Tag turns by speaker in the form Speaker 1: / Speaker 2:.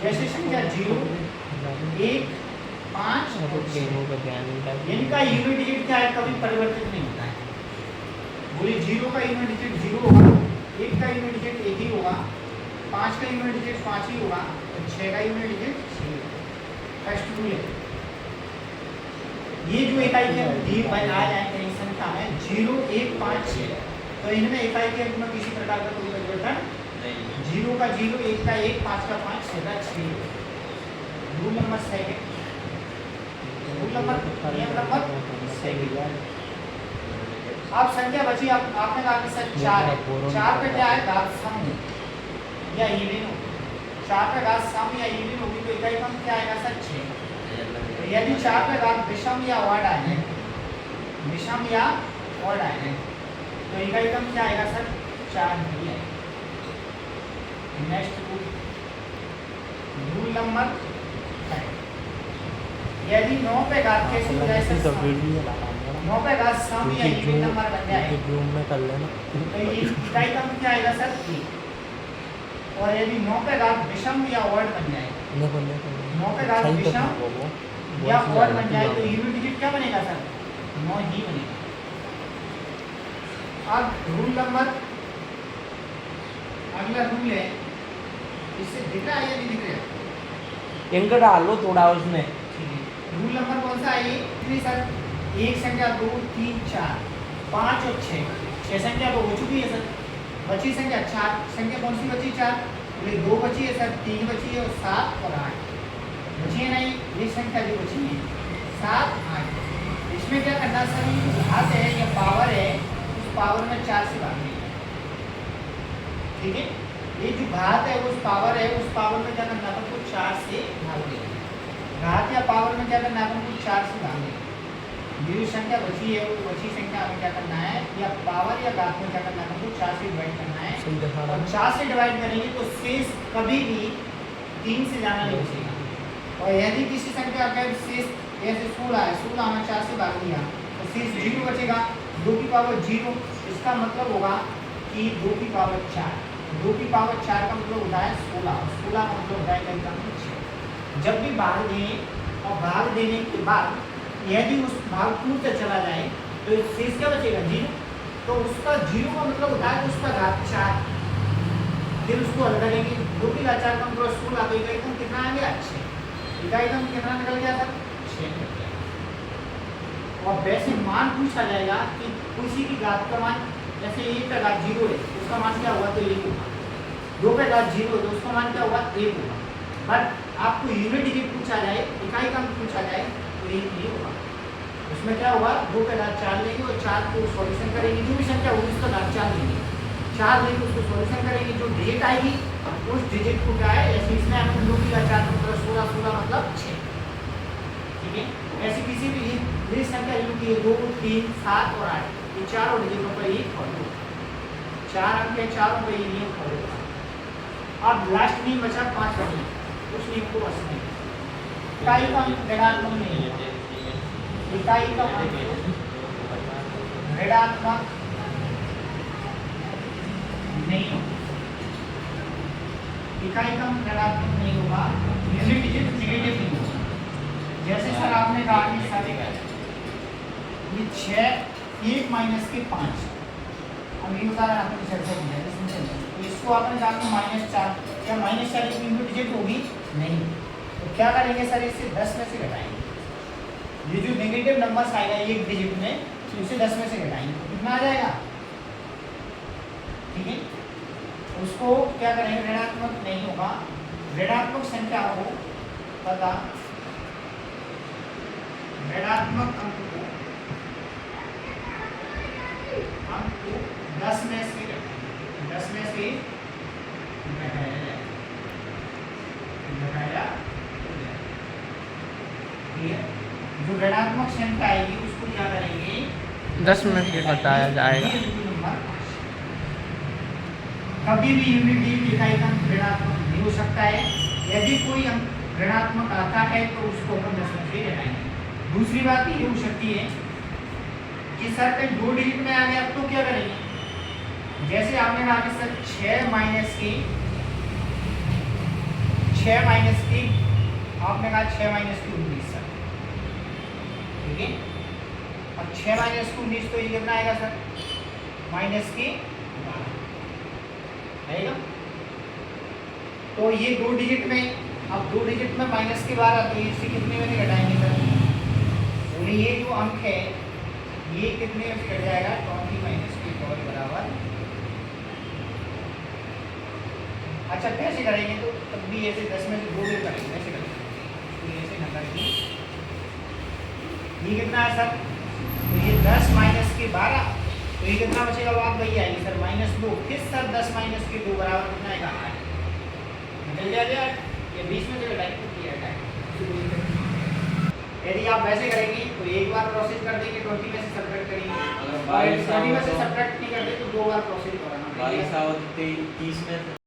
Speaker 1: जैसे संख्या 0, 1, 5 इनका यूनिट डिजिट क्या है, कभी परिवर्तित नहीं होता है। बोलिए 0 का यूनिट डिजिट 0 होगा, 1 का यूनिट डिजिट 1 ही होगा, 5 का यूनिट डिजिट 5 ही होगा, और 6 का यूनिट डिजिट 6 होगा। फर्स्ट रूल है ये जो इकाई के दी आ जाए कहीं संख्या में 0, 1, 5, 6, तो इनमें इकाई के अंक में किसी प्रकार का कोई परिवर्तन नहीं। 0 का 0, 1 का 1, 5 का 5, 6 का 6। Rule number second, rule number नियम नंबर सेकंड। अब संख्या बची, आपने कहा कि सर 4 है, 4 पे क्या है, घात सम या इवन हो, 4 पे घात सम या इवन होगी तो इकाई का अंक क्या आएगा सर 6। यदि 4 पे घात विषम या ऑड आए, विषम या ऑड आए तो इकाई का अंक क्या आएगा सर 4 नहीं आएगा। नेक्स्ट रूल, रूल नंबर 5, यदि 9 पे घात कैसे हो जाए सर 9 पे घात सम या इवन नंबर बन जाए
Speaker 2: में कर लेना
Speaker 1: तो ये इकाई का अंक क्या आएगा सर 1। और यदि 9 पे घात विषम या ऑड बन जाए, 9 पे घात विषम या ऑड बन जाए तो यूनिट डिजिट क्या बनेगा सर 9 ही बनेगा। अब रूल नंबर, अगला रूल है, इससे दिख रहा है या नहीं दिख रहा है,
Speaker 2: इनका डाल लो थोड़ा उसमें।
Speaker 1: ठीक है। रूल नंबर कौन सा है ये सर, एक संख्या 2, 3, 4, 5 और 6 संख्या तो हो चुकी है सर, बची संख्या 4 संख्या कौन सी बची 4, 2 बची है सर, 3 बची है और 7 और 8 बची है नहीं, ये संख्या जो बची है 7, 8। इसमें क्या करना सर, ये जो घात है या पावर है उस पावर में 4 से भागनी है, ठीक है। ये जो घात है उस पावर है, उस पावर में क्या करना है आपको 4 से भाग देना। घात या पावर में क्या करना है आपको 4 से भाग देना। जो संख्या बची है वो बची संख्या में क्या करना है, या पावर या घात में क्या करना है आपको 4 से डिवाइड करना है, और 4 से डिवाइड करेंगे तो शेष कभी भी 3 से जाना नहीं बचेगा। और यदि किसी संख्या का शेष जैसे 16 है, 16 में 4 से भाग दिया तो शेष 0 बचेगा, 2 की पावर 0। इसका मतलब होगा कि 2 की पावर 4, 2 की पावर 4 का मतलब होता है 16, 16 का मतलब होता है कहीं का 6। जब भी भाग दें और भाग देने के बाद यदि उस भाग टूट चला जाए तो शेष क्या बचेगा 0, तो उसका 0 का मतलब होता है उसका घात 4। फिर उसको हल करेंगे, 2 की घात 4 का मतलब 16, तो इकाई का कितना आ गया 6, इकाई का कितना निकल गया था 6 निकल गया। और वैसे मान पूछा जाएगा कि किसी की घात का मान, जैसे 1 का घात 0 है उसका मान क्या होगा तो 1 होगा, 2 का घात 0 तो उसका मान क्या होगा 1 होगा। बट आपको यूनिट डिजिट पूछा जाए, इकाई का पूछा जाए तो 1 नहीं होगा। उसमें क्या होगा, 2 का घात 4 लेंगे और 4 को सॉल्यूशन करेंगे, जो भी संख्या होगी उसका घात 4 लेंगे, 4 लेंगे उसको सॉल्यूशन करेंगे, जो डिजिट आएगी उस डिजिट को क्या है, ऐसे इसमें हमने 2 की घात 4 मतलब 16, 16 मतलब 6, ठीक है। ऐसी किसी भी ये संख्या जो की 2, 3, 7 और 8 ये चारों डिजिटों पर ये फॉलो, 4 अंक है, चारों पर ये नियम फॉलो होगा। अब लास्ट नियम बचा 5 वाला, उस नियम को बस नहीं, इकाई का अंक ऋणात्मक नहीं है, इकाई का अंक ऋणात्मक नहीं होगा, इकाई का अंक ऋणात्मक नहीं होगा, यूनिट डिजिट नेगेटिव नहीं होगा। जैसे सर आपने कहा कि सर ये 6 1 माइनस के 5, अब ये उदाहरण आपने चर्चा की है, तो इसको आपने कहा कि -4, क्या -4 की यूनिट डिजिट होगी नहीं, तो क्या करेंगे सर, इससे 10 में से घटाएंगे, ये जो नेगेटिव नंबर्स आएगा एक डिजिट में उसे 10 में से घटाएंगे तो कितना आ जाएगा, ठीक है। उसको क्या करेंगे, ऋणात्मक नहीं होगा, ऋणात्मक संख्या हो तथा ऋणात्मक अंक को 10 में से घटाया जो ऋणात्मक संख्या आएगी उसको क्या करेंगे
Speaker 2: 10 में से घटाया जाएगा।
Speaker 1: कभी भी यूनिट डिजिट इकाई का अंक ऋणात्मक नहीं हो सकता है, यदि कोई अंक ऋणात्मक आता है तो उसको हम 10 में से घटाएंगे। दूसरी बात ये हो सकती है कि सर कहीं 2 डिजिट में आ गया तो क्या करेंगे, जैसे आपने कहा कि सर 6 माइनस के 6 माइनस की आपने कहा 6 माइनस की 19 सर, ठीक है। और 6 माइनस की 19 तो ये कितना आएगा सर, माइनस की 12 आएगा। तो ये 2 डिजिट में, अब 2 डिजिट में माइनस के 12, तो इसे कितने में घटाएंगे सर, बोले ये जो अंक है ये कितने में कट जाएगा, 20 माइनस की 12 बराबर। अच्छा कैसे करेंगे, तो तब भी ऐसे 10 में से 2 भी करेंगे, ऐसे करेंगे, तो ऐसे ना करेंगे। ये कितना है सर, तो ये 10 माइनस के 12, तो ये कितना बचेगा, बात वही आएगी सर, -2। फिर सर 10 माइनस के 2 बराबर कितना आएगा, 8। निकल जाएगा, ये 20 में से घटाएंगे तो किया जाएगा। यदि आप वैसे करेंगे तो एक बार प्रोसेस कर देंगे, 20 में से सब्ट्रैक्ट करेंगे,
Speaker 3: अगर
Speaker 1: और
Speaker 3: 22
Speaker 1: 20 में से सब्ट्रैक्ट नहीं करते तो 2 बार प्रोसेस कराना पड़ेगा।
Speaker 3: 22 और 30 में